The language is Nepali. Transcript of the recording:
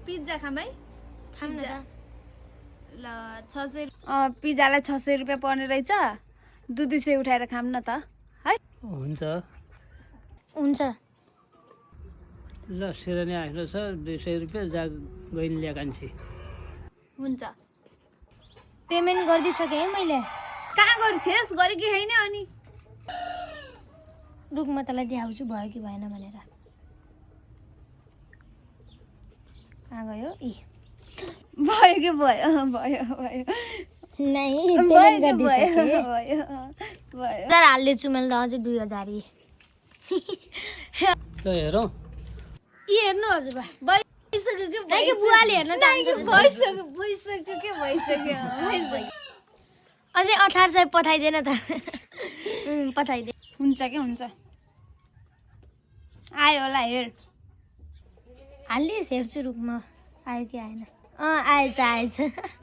पिज्जा खाम है खाम न त ल 600 पिज्जालाई 600 रुपियाँ पर्ने रहेछ 200 उठाएर खाम न त है हुन्छ हुन्छ ल सिरानी आएको छ 200 रुपियाँ जा गइन् ल्या कान्छी हुन्छ पेमेन्ट गरिदिइसकेँ है मैले कहाँ गर्छेस् गरेकी छैन अनि रुक म तँलाई देखाउँछु भयो कि भएन भनेर कहाँ गयो इ भयो कि भयो भयो भयो नै भयो पेमेन्ट कि गरिदिइसकेँ भयो भयो तर हाल्दैछु मैले त अझै 2000 ल हेरौँ इ हेर्नु हजुर बा भइसक्यो कि नाइ कि बुवाले हेर्न चाहन्छ भइसक्यो भइसक्यो अझै 1800 पठाइदेन त पठाइदे हुन्छ कि हुन्छ आयो होला हेर हालिस् हेर्छु रुकमा आयो कि आएन आएछ